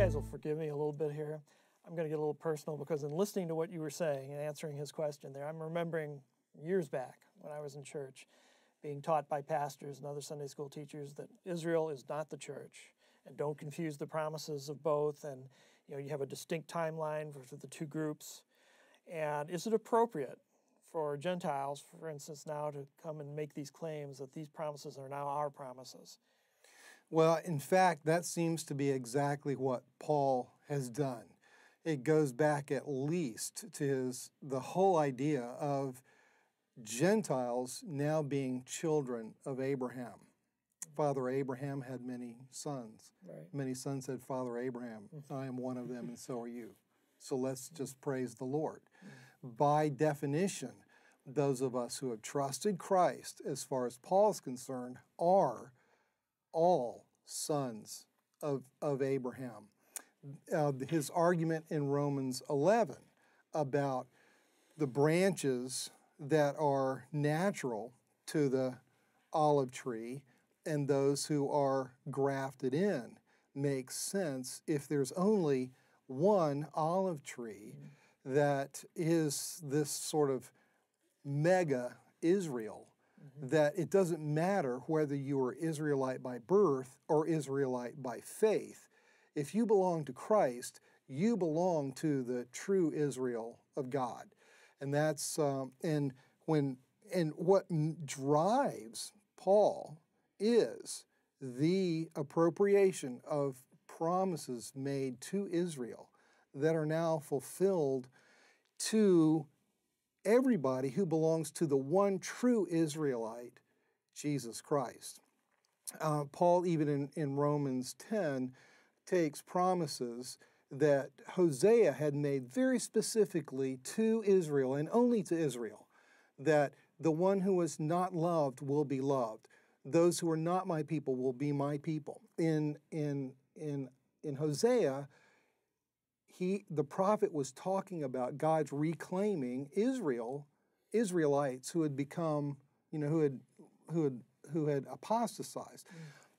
guys will forgive me a little bit here. I'm going to get a little personal because in listening to what you were saying and answering his question there, I'm remembering years back when I was in church being taught by pastors and other Sunday school teachers that Israel is not the church, and don't confuse the promises of both, and you have a distinct timeline for the two groups. And is it appropriate for Gentiles, for instance, now to come and make these claims that these promises are now our promises? Well, in fact, that seems to be exactly what Paul has done. It goes back at least to the whole idea of Gentiles now being children of Abraham. Father Abraham had many sons. Right. Many sons had Father Abraham. I am one of them, and so are you. So let's just praise the Lord. By definition, those of us who have trusted Christ, as far as Paul's concerned, are all sons of Abraham. His argument in Romans 11 about the branches that are natural to the olive tree and those who are grafted in makes sense if there's only one olive tree that is this sort of mega Israel, that it doesn't matter whether you are Israelite by birth or Israelite by faith. If you belong to Christ, you belong to the true Israel of God. And that's and what drives Paul is the appropriation of promises made to Israel that are now fulfilled to everybody who belongs to the one true Israelite, Jesus Christ. Paul, even in Romans 10, takes promises that Hosea had made very specifically to Israel and only to Israel, that the one who is not loved will be loved. Those who are not my people will be my people. In Hosea, the prophet was talking about God's reclaiming Israelites who had become, who had apostatized.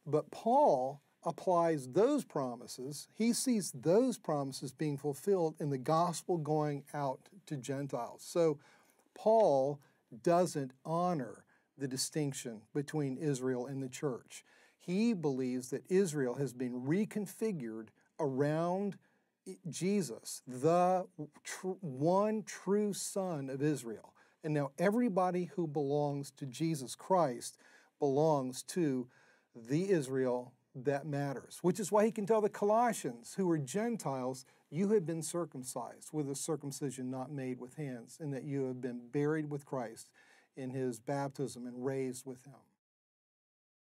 But Paul applies those promises. He sees those promises being fulfilled in the gospel going out to Gentiles. So Paul doesn't honor the distinction between Israel and the church. He believes that Israel has been reconfigured around Jesus, the one true Son of Israel. And now everybody who belongs to Jesus Christ belongs to the Israel that matters, which is why he can tell the Colossians, who are Gentiles, you have been circumcised with a circumcision not made with hands, and that you have been buried with Christ in his baptism and raised with him.